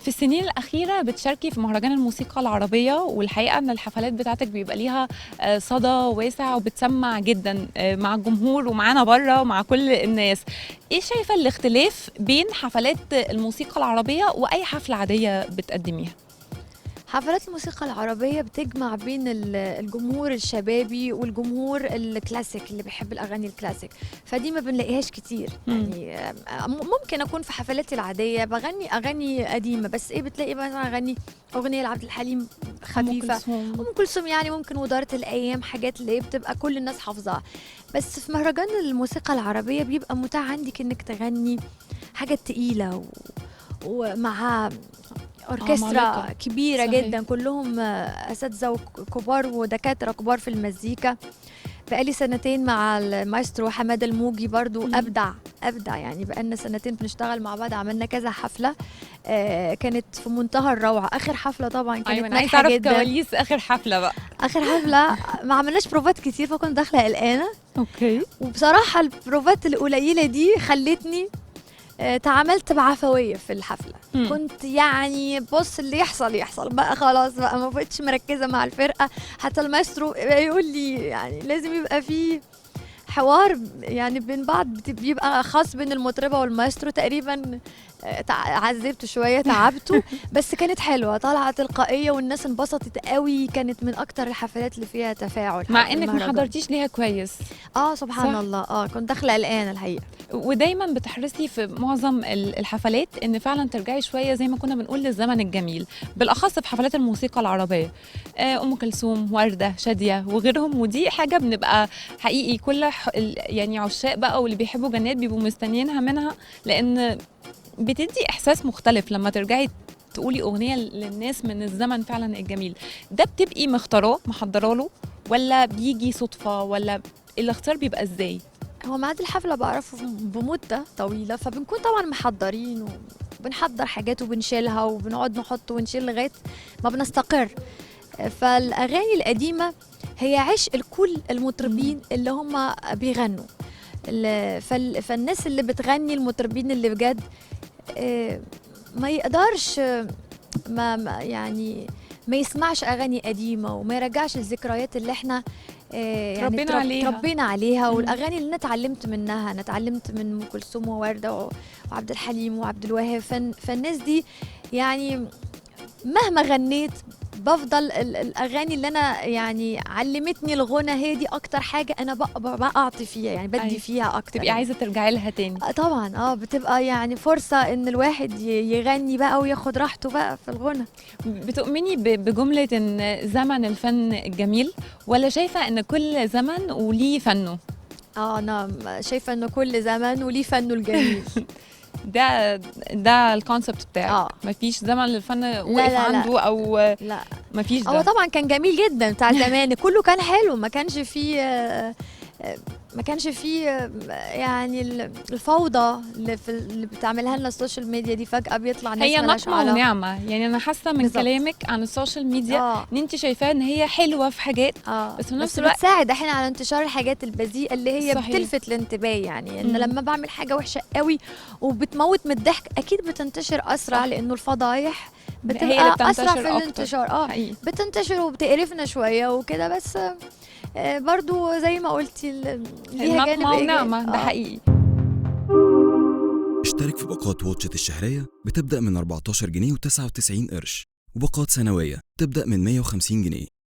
في السنين الأخيرة بتشاركي في مهرجان الموسيقى العربية، والحقيقة إن الحفلات بتاعتك بيبقى ليها صدى واسع وبتسمع جدا مع الجمهور ومعانا بره ومع كل الناس. إيه شايفة الاختلاف بين حفلات الموسيقى العربية وأي حفلة عادية بتقدميها؟ حفلات الموسيقى العربية بتجمع بين الجمهور الشبابي والجمهور الكلاسيك اللي بيحب الأغاني الكلاسيك، فدي ما بنلاقيهاش كتير. يعني ممكن أكون في حفلاتي العادية بغني أغاني قديمة، بس إيه بتلاقي مثلا أغني أغنية لعبد الحليم خفيفة، أم كلثوم يعني ممكن ودارة الأيام، حاجات اللي بتبقى كل الناس حافظاها. بس في مهرجان الموسيقى العربية بيبقى متاح عندك إنك تغني حاجات تقيلة ومع أوركسترا كبيرة صحيح. جدا كلهم أساتذة كبار ودكاترة كبار في المزيكا. بقالي سنتين مع المايسترو حمادة الموجي برضو أبدع يعني، بقالنا سنتين بنشتغل مع بعض، عملنا كذا حفلة كانت في منتهى الروعة. آخر حفلة طبعا كانت ناجحة جدا. كواليس آخر حفلة بقى. آخر حفلة ما عملناش بروفات كتير فكنت داخلة قلقانة. أوكي. وبصراحة البروفات القليلة دي خلتني تعاملت بعفوية في الحفلة. كنت يعني بص اللي يحصل بقى خلاص بقى، ما بقتش مركزة مع الفرقة. حتى المايسترو يقول لي يعني لازم يبقى فيه حوار يعني بين بعض، بيبقى خاص بين المطربة والمايسترو تقريبا. عذبته شوية، تعبته بس كانت حلوة، طالعة تلقائية والناس انبسطت قوي. كانت من أكتر الحفلات اللي فيها تفاعل، مع إنك ما حضرتيش ليها كويس. سبحان الله. كنت داخلة قلقانة الحقيقة. ودايما بتحرصي في معظم الحفلات ان فعلا ترجعي شويه زي ما كنا بنقول للزمن الجميل، بالاخص في حفلات الموسيقى العربيه، ام كلثوم، ورده، شاديه وغيرهم. ودي حاجه بنبقى حقيقي كل يعني عشاق بقى واللي بيحبوا جنات بيبقوا مستنيينها منها، لان بتدي احساس مختلف لما ترجعي تقولي اغنيه للناس من الزمن فعلا الجميل ده. بتبقي محضره له ولا بيجي صدفه، ولا الاختيار بيبقى ازاي؟ هو ميعاد الحفلة بعرفه بمدة طويلة، فبنكون طبعا محضرين وبنحضر حاجات وبنشيلها وبنقعد نحط ونشيل لغاية ما بنستقر. فالأغاني القديمة هي عشق لكل المطربين اللي هم بيغنوا. فالناس اللي بتغني، المطربين اللي بجد ما يقدرش يعني ما يسمعش أغاني قديمة وما يرجعش الذكريات اللي احنا يعني تربينا عليها. والاغاني اللي انا اتعلمت منها، انا اتعلمت من ام كلثوم ووردة وعبد الحليم وعبد الوهاب. فالناس دي يعني مهما غنيت بفضل الاغاني اللي انا يعني علمتني الغنى هي دي اكتر حاجه انا بقعطي فيها، يعني بدي فيها اكتر. تبقي عايزه ترجعي لها تاني طبعا. بتبقى يعني فرصه ان الواحد يغني بقى وياخد راحته بقى في الغنى. بتؤمني بجمله ان زمن الفن الجميل، ولا شايفه ان كل زمن وليه فنه؟ انا شايفه ان كل زمن وليه فنه الجميل. ده الكونسبت بتاعك. مفيش زمن للفن وقف عنده او لا مفيش ده. هو طبعا كان جميل جدا بتاع زمان، كله كان حلو، ما كانش فيه يعني الفوضى اللي بتعملها لنا السوشيال ميديا دي. فجأة بيطلع ناس هي نقمة ونعمة. يعني أنا حاسة من كلامك عن السوشيال ميديا إن أنت شايفاها إن هي حلوة في حاجات، بس في نفس الوقت بتساعد احنا على انتشار الحاجات البذيئة اللي هي صحيح. بتلفت الانتباه. يعني إن لما بعمل حاجة وحشة قوي وبتموت من الضحك أكيد بتنتشر أسرع، صح. لأنه الفضايح بتبقى أسرع في الانتشار. بتنتشر وبتقرفنا شوية وكده، بس برضو زي ما قلتي ليها جانب ونعمة. ده حقيقي. اشترك في باقات واتشت الشهرية بتبدأ من 14 جنيه و99 قرش، وباقات سنوية تبدأ من 150 جنيه.